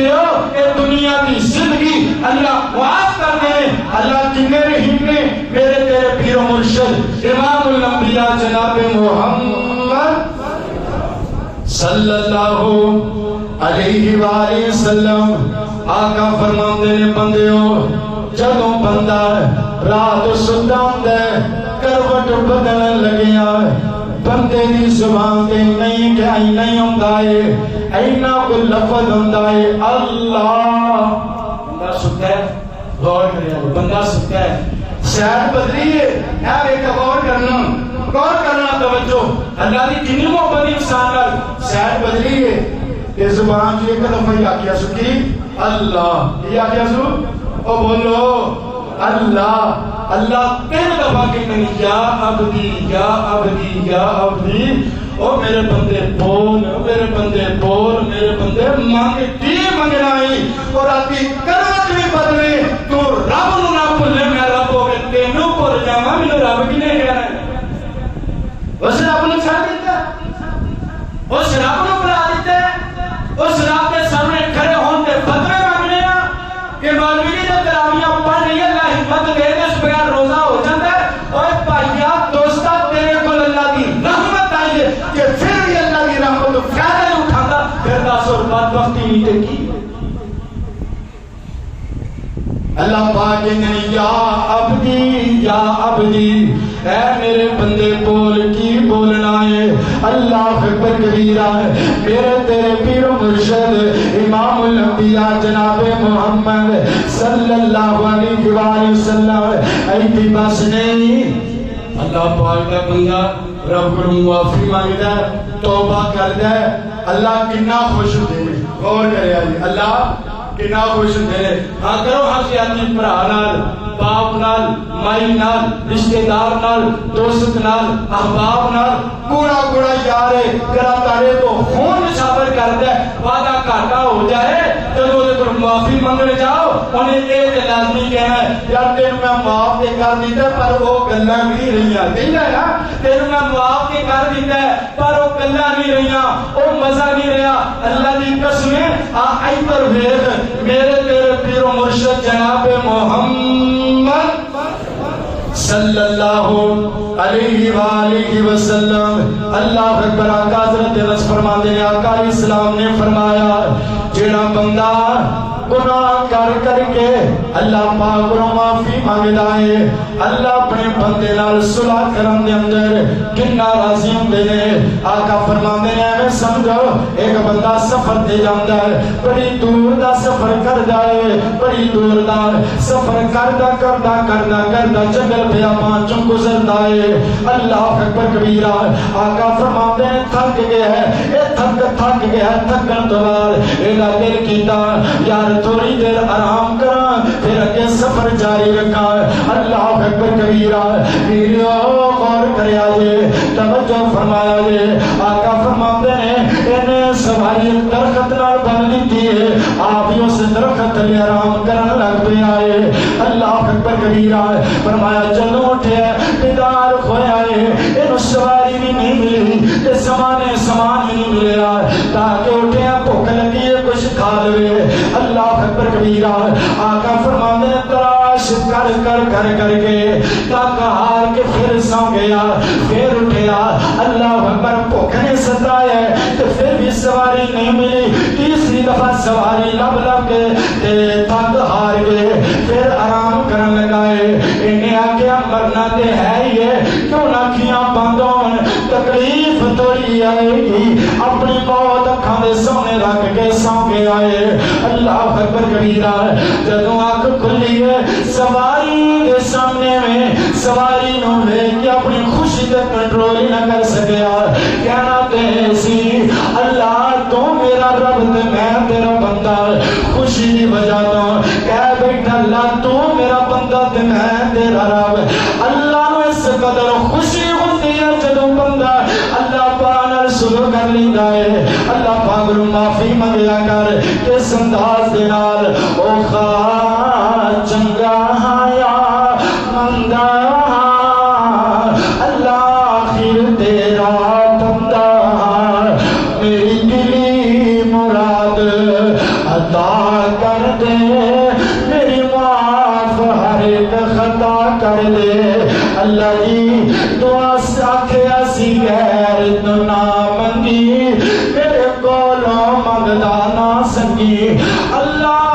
اے دنیا کی زندگی اللہ معاف کر دینے اللہ کی میرے ہمیں میرے تیرے پیر و مرشد امام الانبیاء جناب محمد صلی اللہ علیہ وآلہ وسلم آقا فرماندے نے بندیو جدوں بندہ رات ستا ہوندا کروٹ بدلن لگیا بندے دی زبان تے نہیں کہ نہیں ہوندا ہے اینا کوئی لفظ ہوندا ہے اللہ بندہ ستا ہے غور کریا بندہ ستا ہے شاید بدلی ہے ایک غور کرنا توجہ اللہ دی کنی محبت انسان نال شاید بدلی ہے کہ زبان جو ایک دفعہ ہی آکیا سکی اللہ یہ آکیا سو او بولو اللہ اللہ تین دفعہ کہتے ہیں یا عبدی یا عبدی یا عبدی او میرے بندے بول میرے بندے بول میرے بندے مانگتی منگنا ہی اور آتی کروٹ بھی بدلے تو رب نو نہ بھولے میں رب ہو گئے تینوں بھول جاواں مینوں رب کنے کہنا ہے اس رب نو چھڑ دیتا اس رب نو بلا دیتا اس رب کے سامنے کھڑے ہون تے فتوے مانگنے کہ مولوی جی تے تراویح پڑھ رہی ہے اللہ ہمت دے دے اس بغیر روزہ ہو جاتا ہے اوے بھائیا دوستا تیرے کول اللہ دی رحمت آئی ہے کہ پھر بھی اللہ دی رحمت تو فائدہ نہیں اٹھاتا پھر 10 اور بعد وقتی نہیں تے کی اللہ پاک کہنے یا عبدی اے میرے بندے بول کی بولنا ہے اللہ اکبر کبیرہ میرے تیرے پیر و مرشد امام الانبیاء جناب محمد صلی اللہ علیہ وآلہ وسلم ایتی بس نہیں اللہ پاک کا بندہ رب کو معافی مانگتا ہے توبہ کرتا ہے اللہ کتنا خوش ہوتے ہیں غور کرے اللہ کتنا خوش ہوتے ہیں ہاں کرو حسیاتی برا نال باپ نال مائی نال رشتہ دار نال دوست نال احباب نال کوڑا کوڑا یارے کرا تارے تو خون نشابر کرتا ہے وعدہ کاٹا ہو جائے تو دے پر معافی منگنے جاؤ انہیں یہ لازمی کہنا ہے یار تینوں میں معاف تے کر دیتا پر وہ گلاں نہیں رہیاں کہنا ہے نا تینوں میں معاف تے کر دیتا ہے پر وہ گلاں نہیں رہیاں وہ مزہ نہیں رہا اللہ دی قسم آئی پر ویخ میرے تیرے پیر و مرشد جناب محمد صلی اللہ علیہ وآلہ وسلم اللہ اکبر آقا حضرت رس فرما دے آقا علیہ السلام نے فرمایا جیڑا بندہ گناہ کر کر کے اللہ پاک کو معافی مانگدا ہے اللہ اپنے بندے نال صلح کرن دے اندر کنا راضی ہوندے نے آقا فرماندے نے میں سمجھو ایک بندہ سفر تے جاندا ہے بڑی دور دا سفر کردا ہے بڑی دور دا سفر کردا جنگل بیابان چوں گزردا ہے اللہ اکبر کبیرہ آقا فرماندے نے تھک گیا ہے اے تھک گیا ہے تھکن تو بعد ایدا دل کیتا یار تھوڑی دیر آرام کرا پھر اگے سفر جاری رکھا اللہ اکبر کبیرہ ویڈیو غور کریا جے توجہ فرمایا جے آقا فرماتے ہیں انہیں سواری درخت نال بن لیتی ہے آپ ہی اس درخت لے آرام کرن لگ پہ آئے اللہ اکبر کبیرہ فرمایا چلو اٹھے بیدار کھویا ہے انہوں سواری بھی نہیں ملی کہ سامان بھی نہیں ملیا تاکہ اٹھے بھوک لگی ہے کچھ کھا لے اللہ اکبر کبیرہ آقا فرماتے ہیں تلاش کر کے تاکہ ہار کے پھر سو گیا پھر اٹھیا اللہ اکبر بھوک نے ستایا تو پھر بھی سواری نہیں ملی تیسری دفعہ سواری لب کے تھک ہار گئے پھر آرام کرن لگائے انہیں آگیا مرنا تے ہے یہ کیوں نہ کھیاں بندون تکلیف توڑی آئے گی اپنی موت اکھاں دے سونے رکھ کے سو گیا ہے اللہ اکبر کبیرہ جدوں آنکھ کھلی ہے سواری دے سامنے میں سواری نو لے کے اپنی خوشی تے کنٹرول ہی نہ کر سکیا کہنا تے سی اللہ تو میرا رب تے میں تیرا بندہ خوشی دی وجہ تو کہہ بیٹھا اللہ تو میرا بندہ تے میں تیرا رب اللہ نو اس قدر خوشی ہوتی ہے جدوں بندہ اللہ پاک سلو کر لیندا ہے اللہ پاک نو معافی منگیا کر کس انداز دے نال او خواہ چنگا یا مندا اللہ آخر تیرا بندہ میری دلی مراد عطا کر دے میری معاف ہر ایک خطا کر دے اللہ جی دعا ساکھے اسی غیر تو نہ منگی میرے کولوں منگدا نہ سنگی اللہ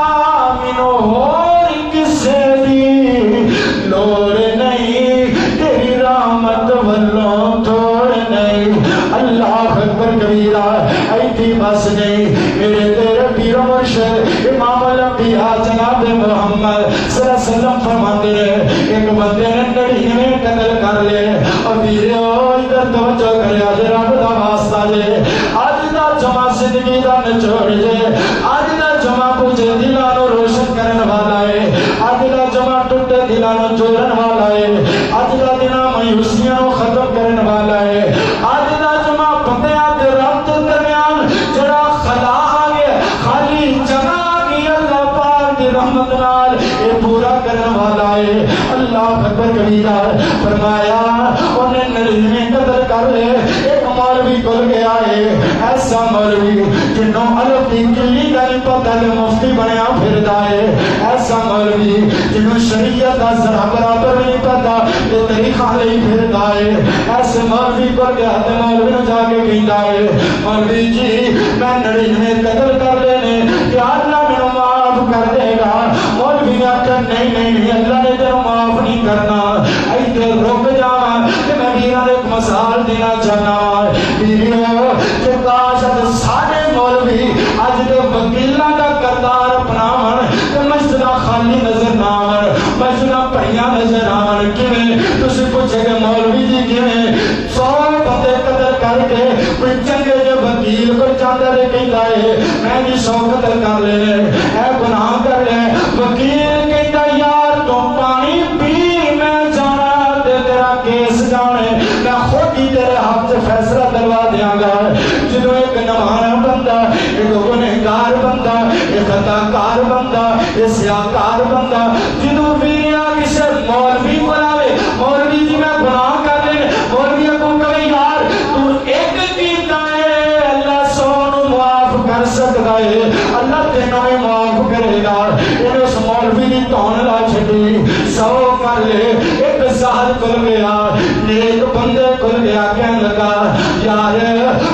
منو ہور کسے دی لوڑ نہیں تیری رحمت والوں توڑ نہیں اللہ اکبر کبیرہ ایتی بس نہیں میرے تیرے پیر و مرشد امام الانبیاء جناب محمد صلی اللہ علیہ وسلم فرماتے ہیں ایک بندے نے 99 قتل کر لے اور ویرو ادھر توجہ کرے آج رب دا واسطہ جے آج دا جمع زندگی دا نچوڑ جے آج دا جمع پوچھے دلانو روشن کرن والا ہے آج دا جمع ٹوٹے دلانو جوڑن والا ہے آج دا دنا مایوسیاں ختم کرن والا ہے آج دا جمع بندیاں دے رب دے درمیان جڑا خلا آگے خالی جگہ آگی اللہ پاک دی رحمت نال اے پورا کرن والا ہے اللہ اکبر کبیرہ فرمایا انہیں 99 قتل کر لے ایک مولوی کل گیا ہے ایسا مولوی جنہوں علم دی کلی کا نہیں پتہ دے مفتی بنیا پھردا ہے ایسا مولوی جنہوں شریعت دا ذرا برابر نہیں پتہ دے طریقہ نہیں پھردا ہے ایسے مولوی کل گیا تے مولوی نے جا کے کہندا ہے مولوی جی میں 99 قتل کر لینے کیا اللہ میں معاف کر دے گا مولوی نے کہا نہیں اللہ نے تیرا معاف نہیں کرنا ایتھے رک جاواں کہ میں ویراں ایک مثال دینا چاہنا ویڈیو کہ کاش سارے مولوی اج دے وکیلاں دا کردار اپناون تے مسجداں خالی نظر نہ آون مسجداں بھریاں نظر آون کیویں تسی پوچھے کہ مولوی جی کیویں 100 بندے قتل کر کے کوئی چنگے جے وکیل کو چاہتا ہے کہندا ہے میں بھی 100 قتل کر لے اے گناہ کر لے وکیل کہندا یار تو پانی پی میں جانا تے تیرا کیس جانے میں خود ہی تیرے حق سے فیصلہ دلوا دیاں گا جدوں ایک نمانا بندہ ایک گنہگار بندہ یہ خطا کار بندہ یہ سیاکار بندہ جدو ویریا کسے مولوی بناوے مولوی جی میں گناہ کر لیں مولوی کو کہے یار تو ایک کیتا ہے اللہ سونو معاف کر سکتا ہے اللہ تینوں میں معاف کرے گا یہ اس مولوی دی تون لا چھڑی 100 کر لے ایک زہر کل گیا نیک بندے کل گیا کہنے لگا یار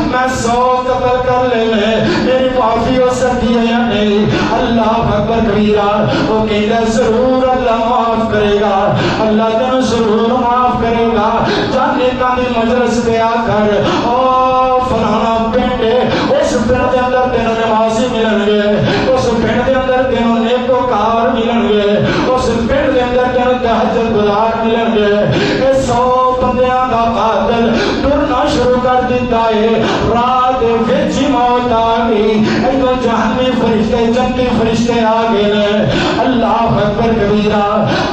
میں 100 قتل کر لے میں میری معافی ہو سکتی ہے یا نہیں اللہ اکبر کبیرہ وہ کہتا ضرور اللہ معاف کرے گا اللہ تینوں ضرور معاف کرے گا جانے کا دی مجلس پہ آ کر او فلانا پنڈ اس پنڈ کے اندر تینوں نمازی ملن گے اس پنڈ کے اندر تینوں نیکوکار ملن گے اس پنڈ کے اندر تینوں تہجد گزار ملن گے اے 100 بندیاں دا قاتل ٹرنا شروع کر دیتا ہے رات وچ موت آ گئی ایدو جہنمی فرشتے جنتی فرشتے آ گئے اللہ اکبر کبیرہ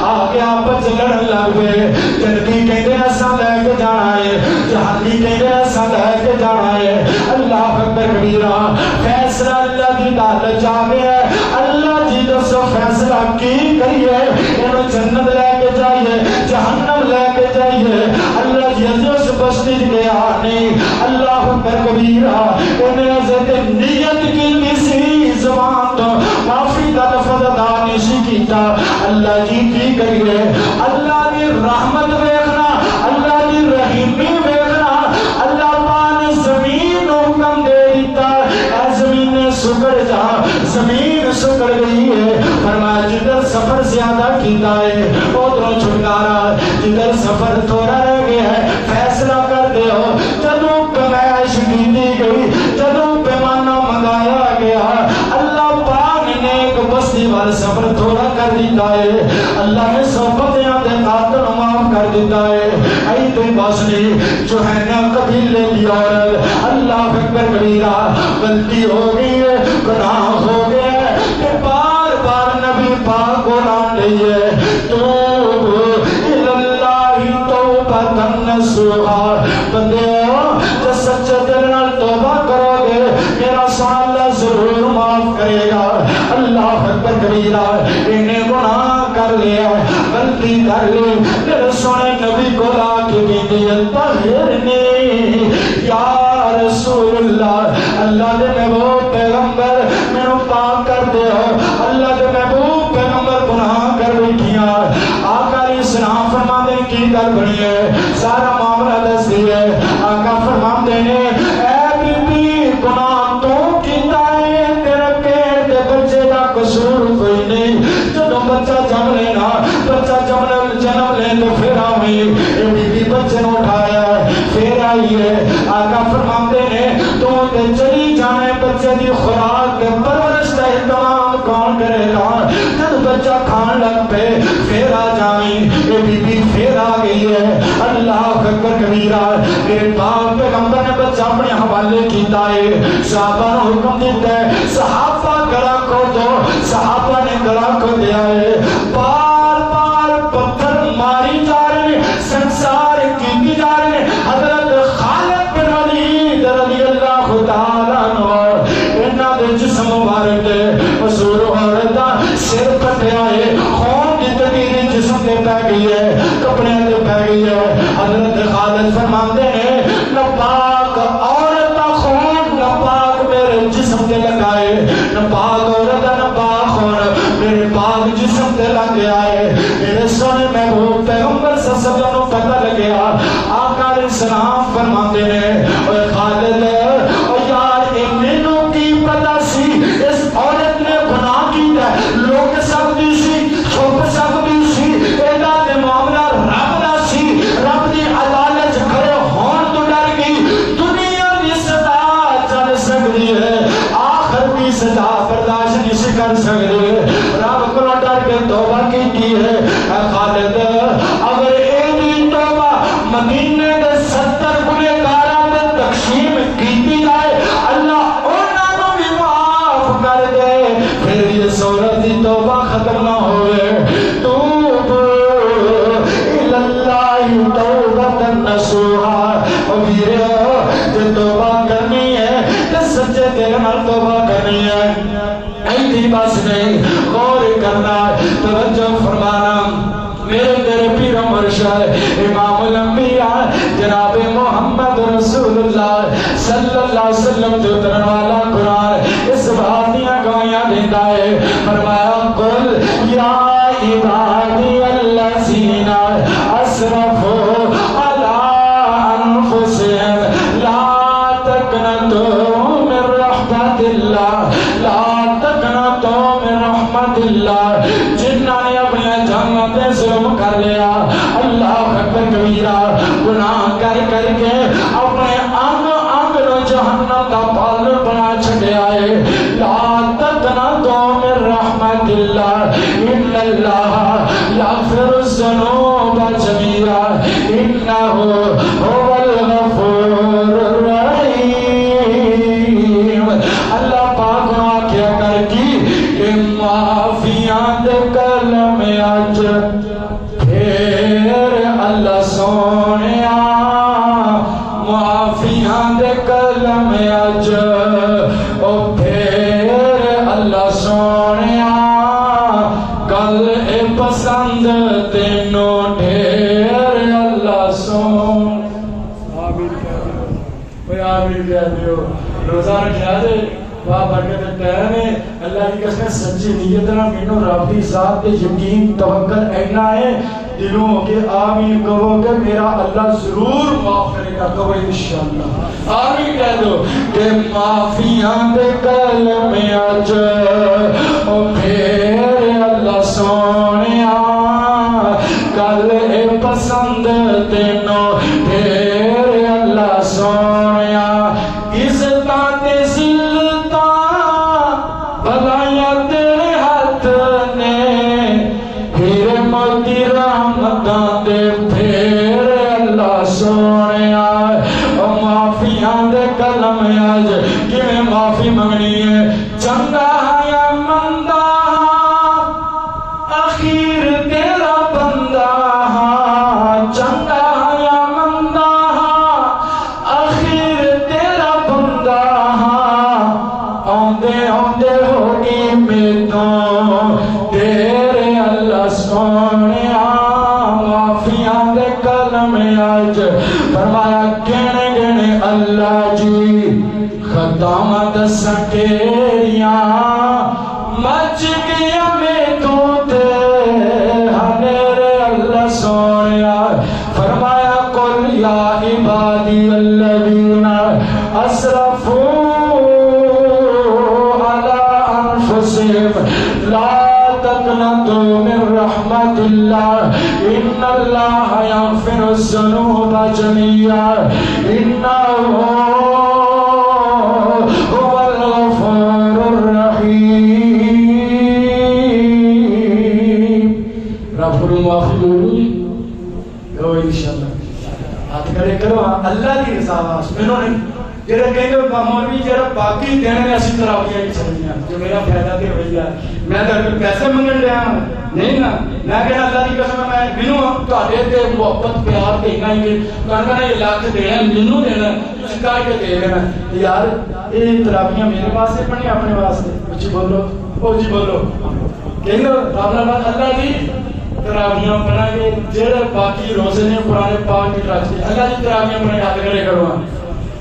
آ گیا بچ لڑن لگ گئے جنتی کہتے ایسا لے کے جانا ہے جہنمی کہتے ایسا لے کے جانا ہے اللہ اکبر کبیرہ فیصلہ اللہ کی دعوت جا گیا ہے اللہ جی دسو فیصلہ کی کریے انہوں جنت لے کے جائیے جہنم لے کے جائیے اللہ جی اس بستی کے آنے اللہ اکبر کبیرہ انہیں حضرت نیت کی کسی زبان تو معافی کا لفظ ادا نہیں کیتا اللہ جی کی کریے اللہ کی رحمت ویکھنا اللہ کی رحیمی ویکھنا اللہ پاک زمین حکم دے دیتا اے زمین سکڑ جا زمین سکڑ گئی ہے فرمایا جدھر سفر زیادہ کیتا ہے ادھروں چھٹکارا جدھر سفر تھوڑا رہ گیا ہے فیصلہ کر دے ہو جدوں پیمائش کی دی گئی جدوں پیمانہ منگایا گیا اللہ پاک نے ایک بستی والے سفر تھوڑا کر دیتا ہے اللہ نے صحبتیاں دے قاتل معاف کر دیتا ہے ای تو باسنی جو ہے نا قبیلے دی عورت اللہ اکبر کبیرہ غلطی ہو گئی ہے گناہ ہو گیا ہے کہ بار بار نبی پاک کو نام لئیے توب الاللہ توبہ نصوحا بندیوں جو سچے دل نال توبہ کرو گے میرا سوال اللہ ضرور معاف کرے گا اللہ اکبر کبیرہ انہیں گناہ کر لیا غلطی کر لی میرے سونے نبی کو لا کے دیدی طہرنی یا رسول اللہ اللہ دے محبوب پیغمبر میں پاک کر دے ہو اللہ دے محبوب پیغمبر گناہ کر بیٹھیاں آقا علیہ السلام فرما دے کی کر بڑی ہے سارا معاملہ دس دیئے آقا فرما دینے اے بی بی گناہ تو کیتا ہے تیرے پیر دے بچے دا قصور کوئی نہیں جدوں بچہ جم لینا بچہ جنم لے تو پھر آویں اے بی بی بچے نے اٹھایا پھر آئیے آقا فرما دینے تو تے چلی جانے بچے دی خوراک دے پرورش دا اہتمام کون کرے گا جب بچہ کھان لگ پہ پھر آ جائیں اے بی بی پھر آ گئی ہے اللہ اکبر کبیرہ میرے باپ پیغمبر نے بچہ اپنے حوالے کیتا ہے صحابہ نے حکم دیتا ہے صحابہ گلا کو دو صحابہ نے گلا کو دیا ہے بار بار پتھر ماری جا رہے سنسار کی جا رہے حضرت خالد بن ولید رضی اللہ تعالیٰ عنہ انہاں دے جسم مبارک دے حضور عورتاں سر پٹیا ہے خون کی تقیری جسم دے پہ گئی ہے کپڑے دے پہ گئی ہے حضرت خالد فرماندے ہیں نپاک عورتاں خون نپاک میرے جسم دے لگائے نپاک عورتاں نپاک خون میرے پاک جسم دے لگے آئے میرے سونے محبوب پیغمبر صلی اللہ علیہ وسلم کو پتہ لگیا آقا علیہ السلام فرماتے ہیں اے خالد او یار انہوں کی پتہ سی اس عورت نے گناہ کیتا ہے لوگ سکتی سی چھوپ سکتی سی ایدہ دے معاملہ رب دا سی رب دی عدالت کھڑے ہون تو ڈر گئی دنیا دی سزا چل سکتی ہے آخر بھی سزا برداشت نہیں کر سکتی ہے رب کو ڈر کے توبہ کی ہے خالد اگر ایدی توبہ مدینے دے 70 گنہگاراں دے تقسیم کیتی جائے اللہ انہاں نوں بھی معاف کر دے پھر یہ عورت دی توبہ ختم نہ ہوئے توب الاللہ توبۃ نصوحا او ویرو تے توبہ کرنی ہے تے سچے دل نال توبہ کرنی ہے کی بس نہیں، غور کرنا توجہ فرمانا میرے تیرے پیر و مرشد امام الانبیاء جناب محمد رسول اللہ صلی اللہ علیہ وسلم جو ترن والا قرآن اس بات دیا گوائیاں دیتا ہے، فرمایا قل یا عبادی الذین اسرفوا علی انفسہم لا تقنطوا من رحمت اللہ، لا تقنطوا من رحمت اللہ، جنہاں نے اپنے جنت ظلم کر لیا، اللہ اکبر کبیرہ، گناہ کر کر کے اپنے انگ انگ نو جہنم دا پال بنا چھڑیا ہے، لا تقنطوا من رحمت اللہ ان اللہ یغفر الذنوب جميعا انہ هو الغفور الرحیم۔ اللہ پاک نو آکھیا کر کی کہ معافیاں دے کلم اج پھر اللہ سونیا، معافیاں دے کلم اج او پھر اللہ سونیا، کل اے پسند تینوں ڈھیر اللہ سون۔ آمین کہہ دیو، آمین کہہ دیو، روزہ رکھیا دے برکت ٹائم ہے، اللہ کی قسم سچی نیت نہ مینوں رب دی ذات تے یقین توکل اینا ہے دلوں کے آمین کہو کہ میرا اللہ ضرور معاف کرے گا، کہو انشاءاللہ آمین کہہ دو کہ معافیاں دے کلم اج او پھر اللہ سونیا، کل اے پسند تینوں ڈھیر اللہ سونیا، عزتاں تے بھلائیاں تیرے ہاتھ نے، ہیرے موتی رحمتاں دے پھر اللہ سونیا، اور معافیاں دے کلم اج کیویں معافی منگنی ہے، چنگا یا مندا اخیر تیرا بندہ، چنگا یا مندا اخیر تیرا بندہ، آندے آندے ہوگی میں تو تیرے اللہ سونیا، معافیاں دے کلم اج فرمایا گنے گنے اللہ جی خطاواں دساں کیڑیاں مچ گیا میں تو تے ہنیرے اللہ سونیا، فرمایا قل یا عبادی الذین اسرفوا لا تقنطوا من رحمت اللہ ان اللہ یغفر الذنوب جميعا انہ هو الغفور الرحیم۔ رب کو معافی مانگی کرو انشاءاللہ، ہاتھ کھڑے کرو اللہ کی رضا واسطے، مینوں نہیں جڑے کہندے مولوی جڑا باقی دین میں اسی تراویحاں وچ چلنیاں جو میرا فائدہ تے ہوئی ہے، میں تے پیسے منگن لیا نہیں نا، میں کہنا اللہ دی قسم میں مینوں تہاڈے تے محبت پیار تے انہاں ہی کہنا یہ لاکھ دینا مینوں دینا تسی کہہ کے دے دینا یار، یہ تراویحاں میرے واسطے پڑھنی اپنے واسطے، اچھی بولو او جی بولو، کہندے رب اللہ دی تراویحاں پڑھا کے جڑے باقی روزے نے قرآن پاک وچ رکھ کے اللہ دی تراویحاں پڑھے یاد کرے کرو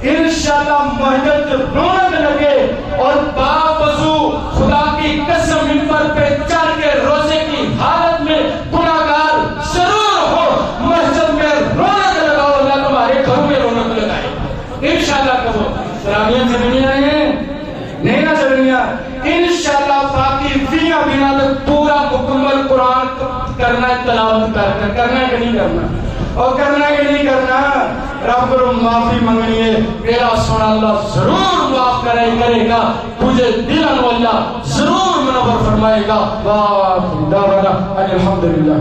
انشاءاللہ محنت رونق لگے، اور باوضو خدا کی قسم منبر پہ چڑھ کے روزے کی حالت میں گناہگار ضرور ہو، مسجد میں رونق لگاؤ، اللہ تمہارے گھروں میں رونق لگائے انشاءاللہ۔ کہو تراویحاں چلنیاں ہیں نہیں نہ چلنیاں انشاءاللہ، باقی 20 دنوں تک پورا مکمل قرآن کرنا ہے، تلاوت کرنا ہے کہ نہیں کرنا، اور کرنا ہے کہ نہیں کرنا، رب کو معافی منگنی ہے، میرا سونا اللہ ضرور معاف کرے گا، تجھے دلن اللہ ضرور منور فرمائے گا۔ واہ دعوانا الحمدللہ۔